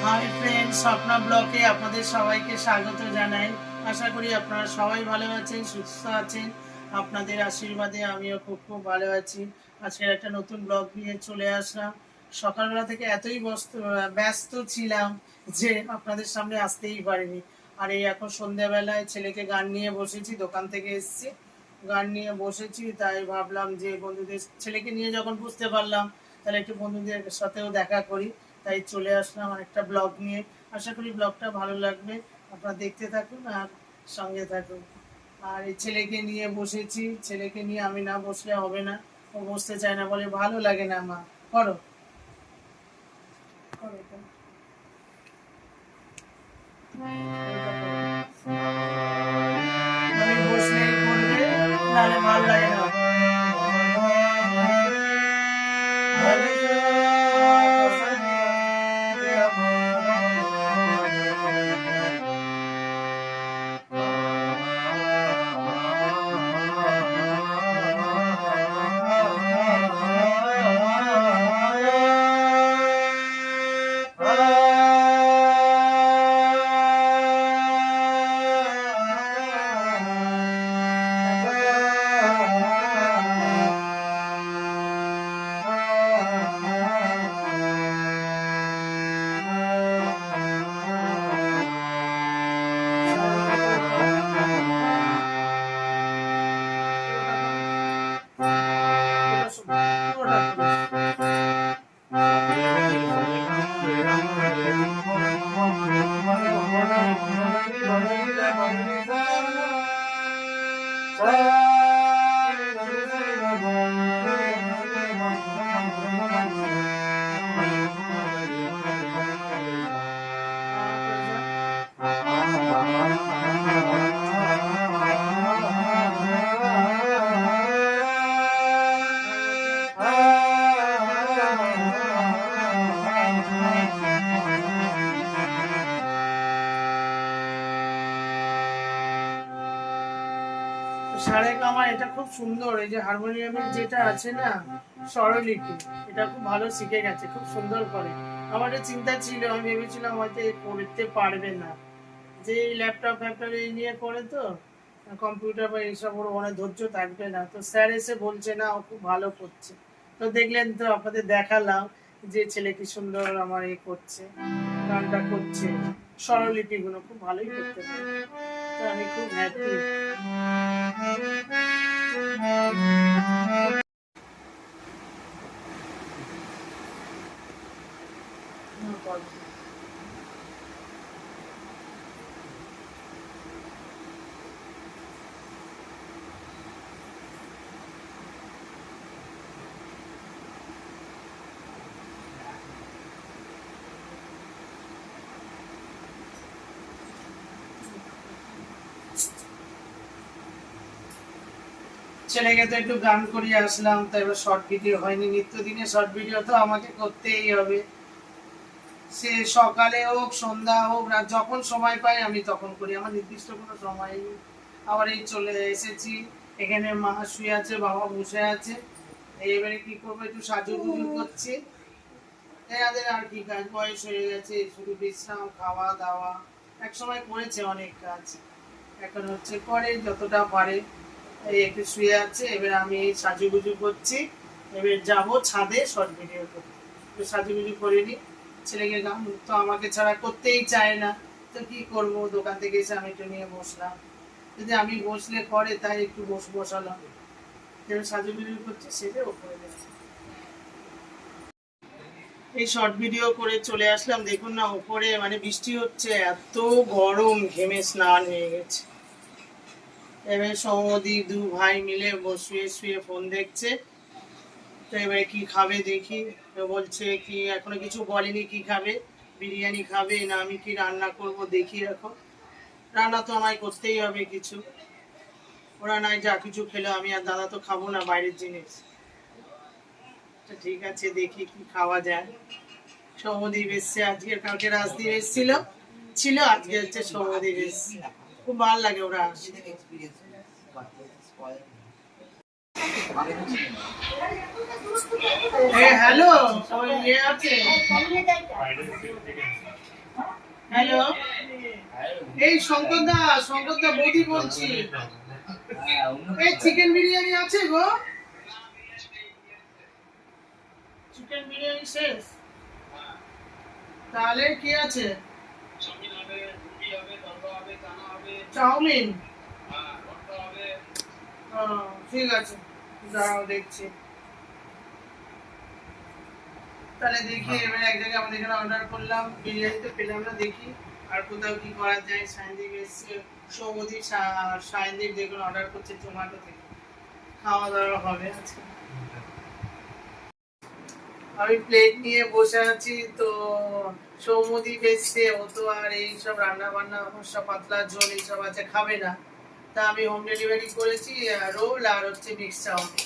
Hi friends, Swapna ব্লগে আপনাদের সবাইকে স্বাগত জানাই। আশা করি আপনারা সবাই ভালো আছেন, সুস্থ আছেন। আপনাদের আশীর্বাদে আমিও খুব খুব ভালো আছি। আজকে একটা নতুন ব্লগ নিয়ে চলে আসলাম। সকালবেলা থেকে এতই ব্যস্ত ছিলাম যে আপনাদের সামনে আসতেই পারিনি। আর এই এখন সন্ধ্যাবেলায় ছেলেকে গান নিয়ে বসেছি, দোকান থেকে এসেছি, গান নিয়ে বসেছি। তাই ভাবলাম যে বন্ধুদের, ছেলেকে নিয়ে যখন বুঝতে পারলাম তাহলে একটু বন্ধুদের সাথেও দেখা করি। তাই চলে আসলাম একটা ব্লগ নিয়ে। আশা করি ব্লগটা ভালো লাগবে, আপনারা দেখতে থাকুন আর সঙ্গে থাকুন। আর এই ছেলেকে নিয়ে বসেছি, ছেলেকে নিয়ে আমি না বসলে হবে না। ও বসতে চায় না, বলে ভালো লাগে না মা। করো করো করো। আমি বসলেই করবে, নাহলে ভালো লাগে না। সারেগামা এটা খুব সুন্দর। এই যে হারমোনিয়ামের যেটা আছে না, স্বরলিপি, এটা খুব ভালো শিখে গেছে, খুব সুন্দর করে। আমার একটা চিন্তা ছিল, আমি ভেবেছিলাম হয়তো করতে পারবে না, যে এই ল্যাপটপ ফ্যাপটপ এই নিয়ে করে তো কম্পিউটার বা এইসব ওর অনেক ধৈর্য থাকবে না। তো স্যার এসে বলছে না, ও খুব ভালো করছে। তো দেখলেন তো, আপনাদের দেখালাম যে ছেলে কি সুন্দর আমার করছে, গানটা করছে, স্বরলিপিগুলো খুব ভালোই করতে পারে। তো আমি খুব হ্যাপি। ছেলেকে তো একটু গান করিয়ে আসলাম, তো এবার শর্ট ভিডিও হয়নি। নিত্যদিনে শর্ট ভিডিও তো আমাকে করতেই হবে, সে সকালে হোক, সন্ধ্যা হোক, রাত, যখন সময় পাই আমি তখন করি, আমার নির্দিষ্ট কোনো সময় নেই। আবার এই চলে এসেছি, এখানে মা শুয়ে আছে, বাবা বসে আছে। এবারে কি করবো, একটু সাজুগুজু করছি। এদের আর কি কাজ, বয়স হয়ে গেছে, শুধু বিশ্রাম, খাওয়া দাওয়া। এক সময় করেছে অনেক কাজ, এখন হচ্ছে করে যতটা পারে। এই একটু শুয়ে আছে, এবার আমি সাজুগুজু করছি। এবার যাবো ছাদে শর্ট ভিডিও করতে, একটু সাজুগুজু করে নিই। ছেলেকে গান তো আমাকে ছাড়া করতেই চায় না, তো কি করবো, দোকান থেকে এসে আমি একটু নিয়ে বসলাম। যদি আমি বসলে করে, তাই একটু বসালাম। এবার সাজুগুজু করছি, সেটা ওপরে যাচ্ছে। এই শর্ট ভিডিও করে চলে আসলাম। দেখুন না, উপরে মানে বৃষ্টি হচ্ছে, এত গরম, ঘেমে স্নান হয়ে গেছে। এবার সৌমদি দু ভাই মিলে শুয়ে শুয়ে ফোন দেখছে। তো এবারে কি খাবে দেখি। তো বলছে কি, এখনো কিছু বলেনি কি খাবে, বিরিয়ানি খাবে না আমি কি রান্না করব দেখি। এখন রান্না তো আমায় করতেই হবে কিছু, ওরা নাই যা কিছু খেলো, আমি আর দাদা তো খাবো না বাইরের জিনিস। ঠিক আছে, দেখি কি খাওয়া যায়। সৌমদীপ এসছে আজকে, কালকে রাজদীপ এসেছিল, আজকে হচ্ছে সৌমদীপ এসছে। খুব ভালো লাগে ওরা আসে। হ্যালো, ইয়ে আছে। হ্যালো, এই শঙ্কর দা বৌদি বলছি। এই চিকেন বিরিয়ানি আছে গো? চিকেন বিরিয়ানি শেষ? তাহলে কি আছে? চাউমিন? ঠিক আছে, দাঁড়াও দেখছি। তাহলে দেখি এবার এক জায়গায় আমাদের এখানে অর্ডার করলাম, বিরিয়ানি তো পেলাম না, দেখি আর কোথাও কি করা যায়। সায়নদীপ এসছে, সৌমদীপ সায়নদীপ দেখুন অর্ডার করছে জোম্যাটো থেকে, খাওয়া দাওয়া হবে আজকে। আমি প্লেট নিয়ে বসে আছি, তো সৌমদীপ এসছে, ও তো আর এইসব রান্না বান্না সব পাতলা ঝোল এইসব আছে খাবে না। তা আমি হোম ডেলিভারি করেছি রোল আর হচ্ছে মিক্স চাউমিন।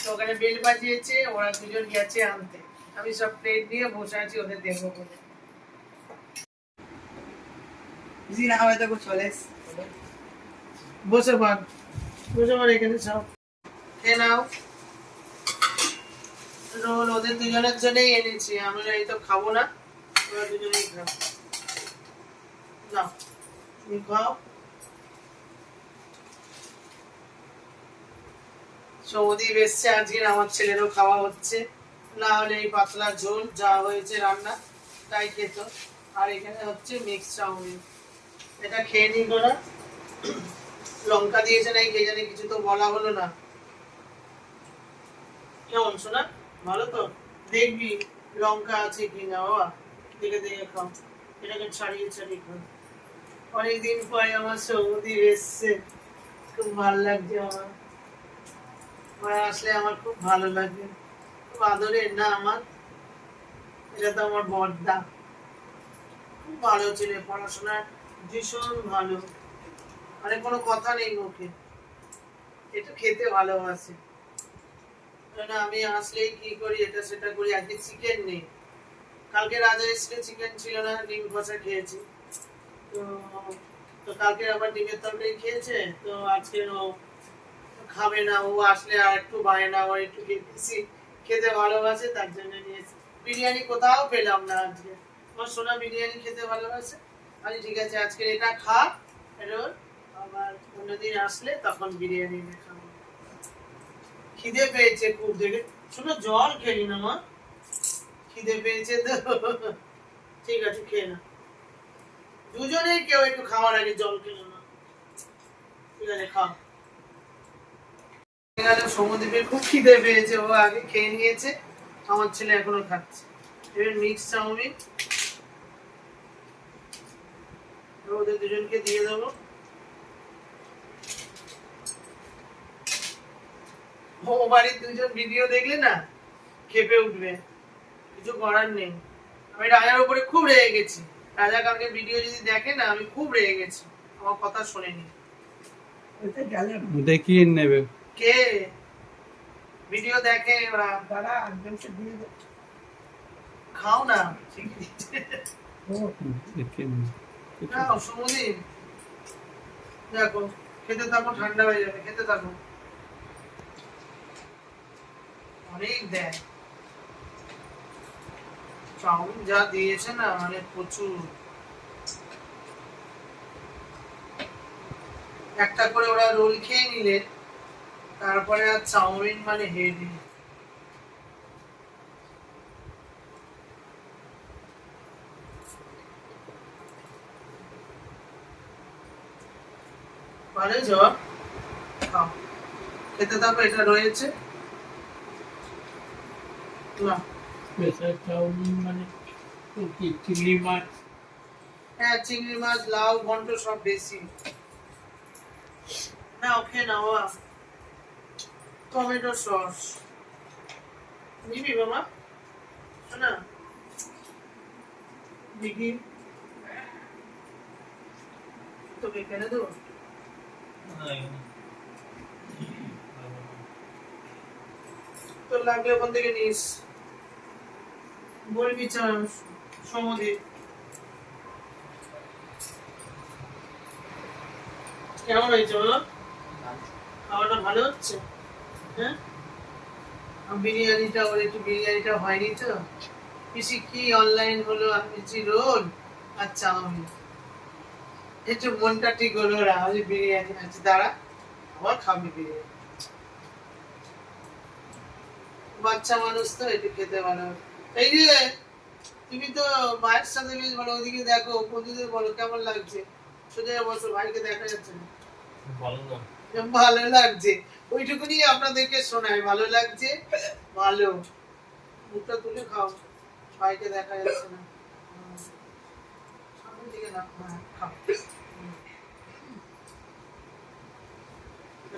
তো ওখানে বেল বাজিয়েছে, ওরা দুজন গেছে আনতে, আমি সব প্লেট নিয়ে বসে আছি ওদের দেখবো বলে। জি না হয়তো চলে বসে পান, এখানে সব খেয়ে নাও। রোল ওদের দুজনের জন্যই এনেছি, আমরা এই তো খাবো না, ওরা দুজনেই খাবো। নাও তুমি খাও। সৌদীপ এসছে আজকে, আমার ছেলেরও খাওয়া হচ্ছে, না হলে এই পাতলা ঝোল যা হয়েছে রান্না তাই খেত। আর এখানে হচ্ছে মিক্স চাউমিন, এটা খেয়ে নি করা। লঙ্কা দিয়েছে নাই কে জানে, কিছু তো বলা হলো না। কেমন শোনা? ভালো তো? দেখবি লঙ্কা আছে কিনা বাবা, দেখে দেখে খাও, এটাকে ছাড়িয়ে ছাড়িয়ে খাও। অনেকদিন পরে আমার সৌদীপ এসছে, খুব ভালো লাগছে আমার। আসলে আমার খুব ভালো লাগে, খুব আদরের না আমার। এটা তো আমার বড়দা, খুব ভালো ছেলে, পড়াশোনায় ভীষণ ভালো, মানে কোনো কথা নেই মুখে, একটু খেতে ভালোবাসে। আমি আসলেই কি করি, এটা সেটা করি। আজকে চিকেন নেই, কালকে রাজা এসে চিকেন ছিল না, ডিম কষা খেয়েছি। তো তো কালকে আবার ডিমের তরকারি খেয়েছে, তো আজকে ও খাবে না, ও আসলে আর একটু বায়না, ও একটু বেশি খেতে ভালোবাসে, তার জন্য নিয়েছি। বিরিয়ানি কোথাও পেলাম না আজকে, আমার সোনা বিরিয়ানি খেতে ভালোবাসে। আমি ঠিক আছে আজকে এটা খা রোল, আবার অন্যদিন আসলে তখন বিরিয়ানি খাবো। খিদে পেয়েছে খুব, দেখে শোনো জল খেলি না মা, খিদে পেয়েছে তো। ঠিক আছে খেয়ে না, দুজনেই কেউ একটু খাওয়ার আগে জল খেলো না, ঠিক আছে খাও। সমুদ্রের খুব খিদে পেয়েছে, ও আগে খেয়ে নিয়েছে, আমার ছেলে এখনো খাচ্ছে। এবার মিক্স চাউমিন ওদের দুজনকে দিয়ে দেবো। ও বাড়ির দুজন ভিডিও দেখলে না খেপে উঠবে, কিছু করার নেই। আমি রাজার উপরে খুব রেগে গেছি, রাজা কালকে ভিডিও যদি দেখে না, আমি খুব রেগে গেছি, আমার কথা শোনেনি। দেখিয়ে নেবে কে ভিডিও দেখে ওরা, দাদা একজনকে দিয়ে দে, খাও না নাও সমুদ্র, দেখো খেতে থাকো, ঠান্ডা হয়ে যাবে, খেতে থাকো। অনেক দেয় চাউমিন, যা দিয়েছে না মানে প্রচুর। একটা করে ওরা রোল খেয়ে নিলে তারপরে আর চাউমিন মানে হেভি। ভালো জবাব, খাও খেতে থাকো, এটা রয়েছে না। স্পেশাল চাউমিন মানে কি চিংড়ি মাছ? হ্যাঁ চিংড়ি মাছ, লাউ, ঘন্ট সব বেশি। না ওকে না বাবা, টমেটো সস নিবি বাবা, শোনা দেখি তোকে কেন দেবো, তোর লাগলে ওখান থেকে নিস, বলবি সমুদ্রে। কেমন হয়েছে বলো, খাওয়াটা ভালো হচ্ছে? হ্যাঁ বিরিয়ানিটা, ওর একটু বিরিয়ানিটা হয়নি তো, পিসি কি অনলাইন হলো, আমি রোল আচ্ছা আমি একটু মনটা ঠিক হলো না, আমি বিরিয়ানি আছে দাঁড়া, আবার খাবি বিরিয়ানি, বাচ্চা মানুষ তো একটু খেতে ভালো। এই যে তুমি তো মায়ের সাথে বেশ ভালো, ওদিকে দেখো বন্ধুদের বলো কেমন লাগছে, সোজা বসো, ভাইকে দেখা যাচ্ছে না। ভালো না। ভালো লাগছে, ওইটুকুনি আপনাদেরকে শোনায়, ভালো লাগছে, ভালো, মুখটা তুলে খাও, ভাইকে দেখা যাচ্ছে না। সামনের দিকে না, হ্যাঁ, খাও।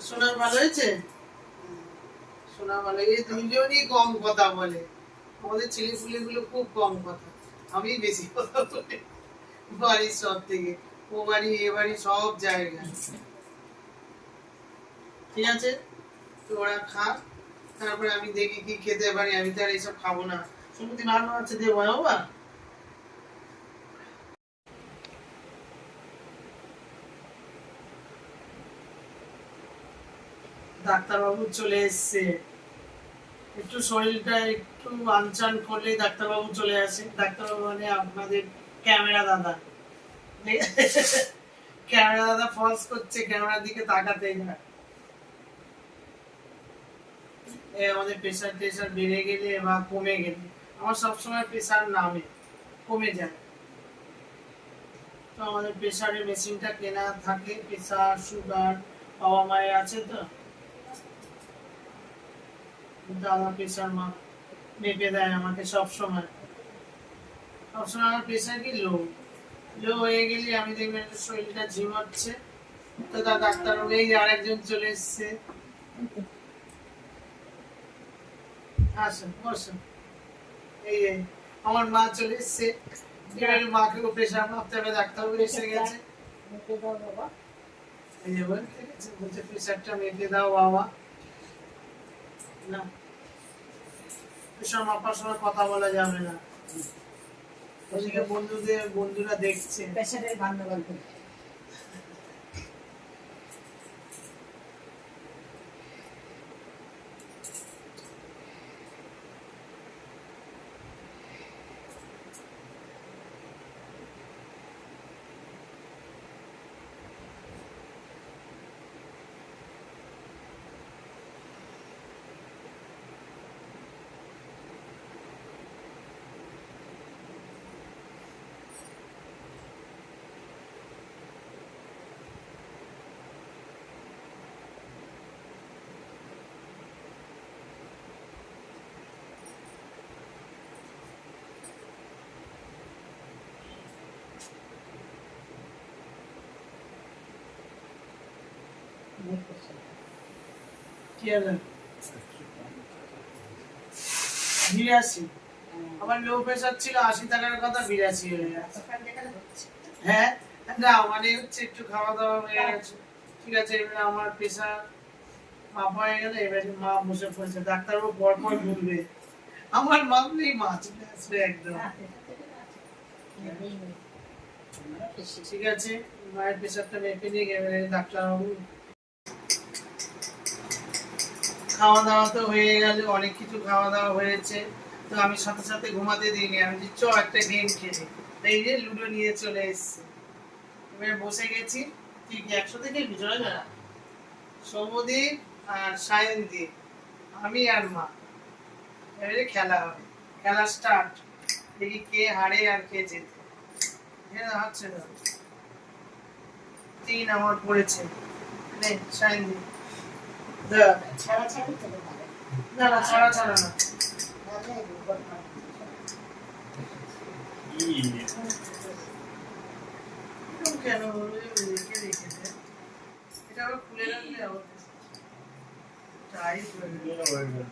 শোনা ভালো হয়েছে, শোনা ভালো, এই দুজনই কম কথা বলে, আমাদের ছেলে পুলে গুলো খুব কম কথা, আমি বেশি কথা বলি বাড়ির সব থেকে, ও বাড়ি এ বাড়ি সব জায়গায়। ঠিক আছে, তো ওরা খা, তারপরে আমি দেখি কি খেতে পারি, আমি তো আর এইসব খাবো না। সুমতি ভালো আছে দেবো বাবা। ডাক্তারবাবু চলে এসছে, একটু শরীরটা একটু আনচান করলেই ডাক্তারবাবু চলে আসে। ডাক্তারবাবু মানে আপনাদের ক্যামেরা দাদা, ক্যামেরা দাদা ফলস করছে, ক্যামেরার দিকে তাকাতেই না। আমাদের প্রেশার টেশার বেড়ে গেলে বা কমে গেলে, আমার সবসময় প্রেশার নামে, কমে যায়, তো আমাদের প্রেশারের মেশিনটা কেনা থাকে, প্রেশার সুগার বাবা মায়ের আছে, তো দাদা প্রেশার মা মেপে দেয় আমাকে সবসময়, সবসময় আমার প্রেশার কি লো, লো হয়ে গেলে আমি দেখবেন একটু শরীরটা ঝিমাচ্ছে, তো তার ডাক্তার এই আরেকজন চলে এসছে, আসুন বসুন, এই এই আমার মা চলে এসছে, এবার মাকেও প্রেশার মাপতে হবে, ডাক্তারবাবু এসে গেছে, এই যে বলছে প্রেশারটা মেপে দাও বাবা, না প্রেশার মাপার সময় কথা বলা যাবে না, ওদিকে বন্ধুরা দেখছে, প্রেশারের গন্ডগোল। কি হলো 82, আমার লো প্রেশার ছিল 80 টাকার কথা 82 হয়ে গেছে। হ্যাঁ না মানে হচ্ছে একটু খাওয়া দাওয়া হয়ে গেছে, ঠিক আছে, এবারে আমার প্রেশার মাপা হয়ে গেলে এবারে মা বসে পড়েছে, ডাক্তারবাবু পর পর বলবে, আমার মাপলেই মা চলে আসবে একদম। ঠিক আছে, মায়ের প্রেশারটা মেপে নিয়ে এবারে ডাক্তারবাবু, খাওয়া দাওয়া তো হয়ে গেল, অনেক কিছু খাওয়া দাওয়া হয়েছে, তো আমি সাথে সাথে ঘুমাতে দিইনি, আমি যে চ একটা গেম খেলি, এই যে লুডো নিয়ে চলে এসছে, এবারে বসে গেছি, ঠিক 100 থেকে বিজয় না সৌমদীপ আর সায়নদীপ, আমি আর মা, এবারে খেলা হবে, খেলা স্টার্ট, দেখি কে হারে আর কে জেতে। হ্যাঁ হচ্ছে না, 3 আমার পড়েছে, নে সায়নদীপ ছাড়া ছাড়ি তো ভালো। না না ছাড়া ছাড়া না, এরকম কেন হলো, রেখে রেখেছে, এটা আবার খুলে রাখলে আবার টাইট হয়ে যাবে।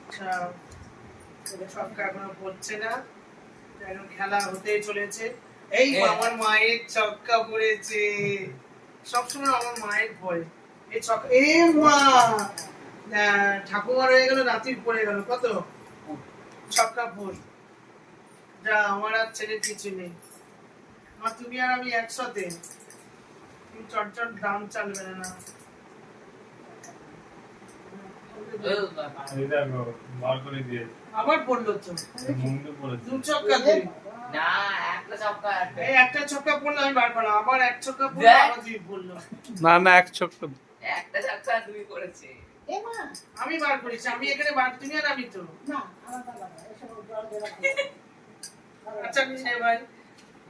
আচ্ছা ছক্কা এখনো পড়ছে না, এখন খেলা হতেই চলেছে, এই আমার মায়ের ছক্কা পড়েছে, সবসময় আমার মায়ের ভয়, এই ছক্কা, এ মা ঠাকুমার হয়ে গেল, নাতির পড়ে গেল, কত ছক্কা পড়, যা আমার আর ছেলের কিছু নেই, মা তুমি আর আমি একসাথে, তুমি চটচট দাম চালবে না, আবার পড়লো তো, 2 ছক্কা দিই, না এক এই একটা ছক্কা পড়লো আমি বার করলাম, আবার এক ছক্কা পড়লো দেখ। আবার দুই পড়লো। না না এক চক্র একটা চাকা দুই করেছে। এ মা, আমি বার করেছি, আমি এখানে বার, তুমি আর আমি তো। না, আমার বাবা না, এসব জল দেওয়া আচ্ছা নে ভাই,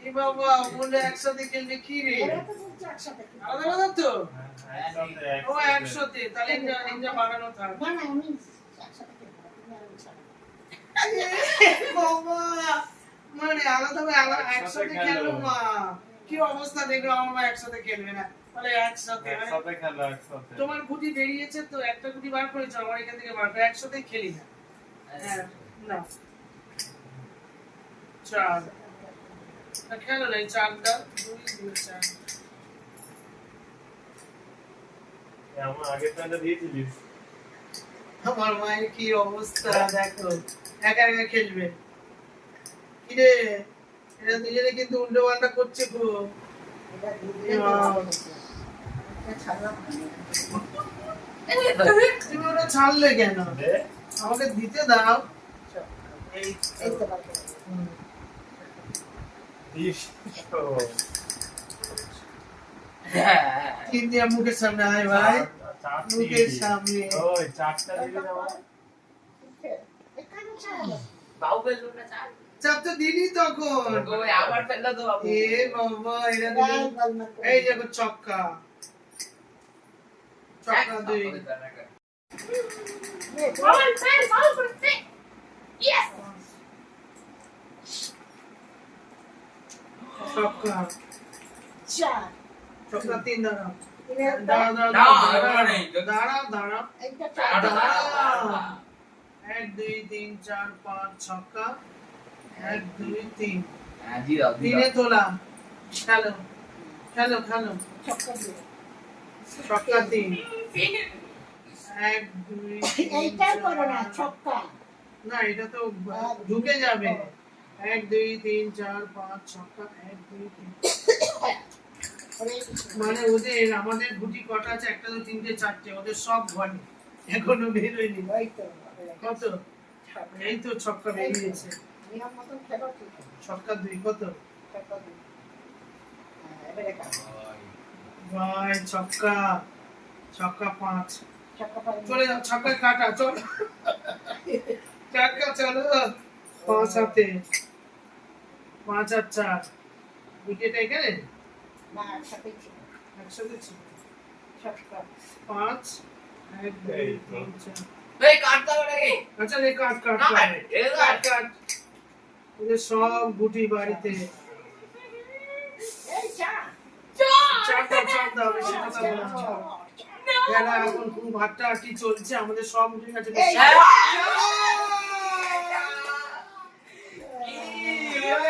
এ বাবা বলে একসাথে খেলবে কি রে? এরা তো বলছে একসাথে খেলবো। আলাদা আলাদা তো? একসাথে ও একসাথে, তাহলে ইঞ্জা বানানো থাক। না, না, আমি একসাথে খেলবো, তুমি আর আমি ছাড়া। বাবা, মানে আলাদা ভাবে আলাদা একসাথে খেলবো মা। কি অবস্থা দেখলো, আমার মা একসাথে খেলবে না, তাহলে একসাথে মানে একসাথে খেলো একসাথে। তোমার গুটি বেরিয়েছে তো, একটা গুটি বার করেছো, আমার এখান থেকে বার করে একসাথে খেলি না। হ্যাঁ, না চার না, খেলো না এই চারটা, দুই দুই চার। আমার আগের টাইমটা দিয়েছিলিস। আমার মায়ের কি অবস্থা দেখো, একা একা খেলবে। কিরে, এরা দুজনে কিন্তু উল্টো পাল্টা করছে খুব। এটা দুধে এটা ছাড়লাম না। তুমি ওটা ছাড়লে কেন? দে। আমাকে দিতে দাও। এই এই তো বাকি। হুম। দিস তো। তিন দিয়ে মুখের সামনে আয় ভাই, চারটি। মুখের সামনে। ওই চারটা দিবি না আমার? এখানে ছাড়লাম। বাবু ফেললো না চার। চাপ তো দিলি তখন। ওই আবার ফেললো তো বাবু। এ বাবা, এরা গাল দুজন- গোলমাল করে। এই দেখো ছক্কা, ছক্কা দুই। ছক্কা, চার। ছক্কা তিন, দাঁড়াও তিনের দাঁড়াও দাম। দাঁড়াও না, দাঁড়াও, নেই। দাঁড়াও দাঁড়াও। এইটা চার। দাঁড়াও। এক দুই তিন চার পাঁচ ছক্কা, এক দুই তিন, হ্যাঁ, দিয়ে দাও, দিয়ে তিনে দাও। তোলা। খেলো খেলো খেলো, ছক্কা দিয়ে। ছক্কা তিন, এক দুই তিন, এইটাই করো না, চার। ছক্কা। না এটা তো ঢুকে যাবে। এক দুই তিন চার পাঁচ ছক্কা, এক দুই তিন। ওরে, মানে ওদের আমাদের গুটি কটা আছে, একটা তো তিনটে চারটে, ওদের সব ঘরে এখনো বেরোয়নি। ওই তো, কত? ছক্কা। এই তো ছক্কা বেরিয়েছে। নিয়ম মতন খেলো, ঠিক আছে। ছক্কা দুই কত? ছক্কা দিয়ে। হ্যাঁ, এবারে কাটো। ভাই ছক্কা, ছক্কা পাঁচ। ছক্কা পাই। চলে যাও, ছক্কা কাটা চল। ছক্কা চলো, পাঁচ হাতে, পাঁচ আর চার। উইকেট এখানে না, একসাথেই ছিল। একসাথে ছিল। ছক্কা। পাঁচ, এক দুই এই তো। তিন চার। এই কাটতে হবে নাকি? আচ্ছা রে, কাট কাট না, কাট। এই কাট কাট। কাট। ওদের সব গুটি বাড়িতে। এই চার। চার দাও, বেশি কথা বলো না। খেলা এখন খুব হাট্টাহাট্টি চলছে, আমাদের সব উঠে গেছে।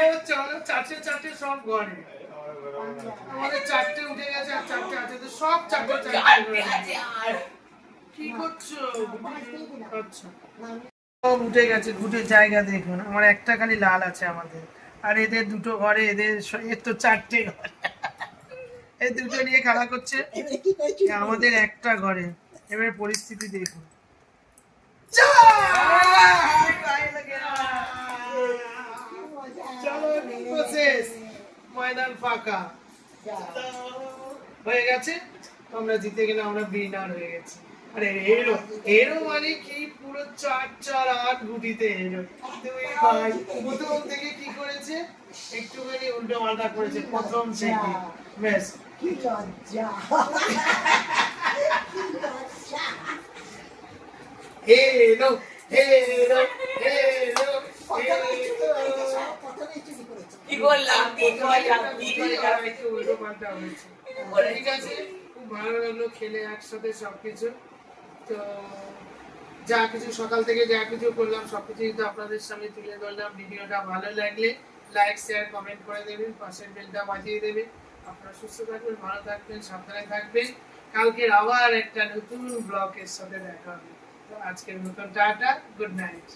এই চলো চারটে চারটে সব ঘরে, আমাদের চারটে উঠে গেছে আর চারটে আছে, তো সব চারটে চারটে ঘরে। কি করছো? আচ্ছা না, আমি সব উঠে গেছে, গুটের জায়গা দেখুন, আমার একটা খালি লাল আছে আমাদের, আর এদের দুটো ঘরে, এর তো চারটে ঘরে, এই দুটো নিয়ে খেলা করছে, এবারে কি করছি? আমাদের একটা ঘরে। এবার পরিস্থিতি দেখুন। কি মজা। চলো শেষ, ময়দান ফাঁকা যা। হয়ে গেছে, আমরা জিতে গেলে আমরা উইনার হয়ে গেছি। আরে এরো এরো মানে কি, পুরো 4-4-8 গুটিতে এরো। দুই ভাই প্রথম থেকে কি করেছে, একটুখানি উল্টো পাল্টা করেছে প্রথম থেকে, ব্যাস। কি লজ্জা। কি লজ্জা। এলো এলো এলো প্রথমে চুরি করেছে। কি করলাম? কি করলাম? কি করলাম? উল্টো পাল্টা হয়েছে। ঠিক আছে, খুব ভালো লাগলো খেলে একসাথে সবকিছু। তো যা কিছু সকাল থেকে যা কিছু করলাম সবকিছু কিন্তু আপনাদের সামনে তুলে ধরলাম। ভিডিওটা ভালো লাগলে লাইক শেয়ার কমেন্ট করে দেবেন, পাশের বেলটা বাজিয়ে দেবেন। আপনারা সুস্থ থাকবেন, ভালো থাকবেন, সাবধানে থাকবেন। কালকের আবার একটা নতুন ব্লগের সাথে দেখা হবে। তো আজকের মতন টাটা, গুড নাইট।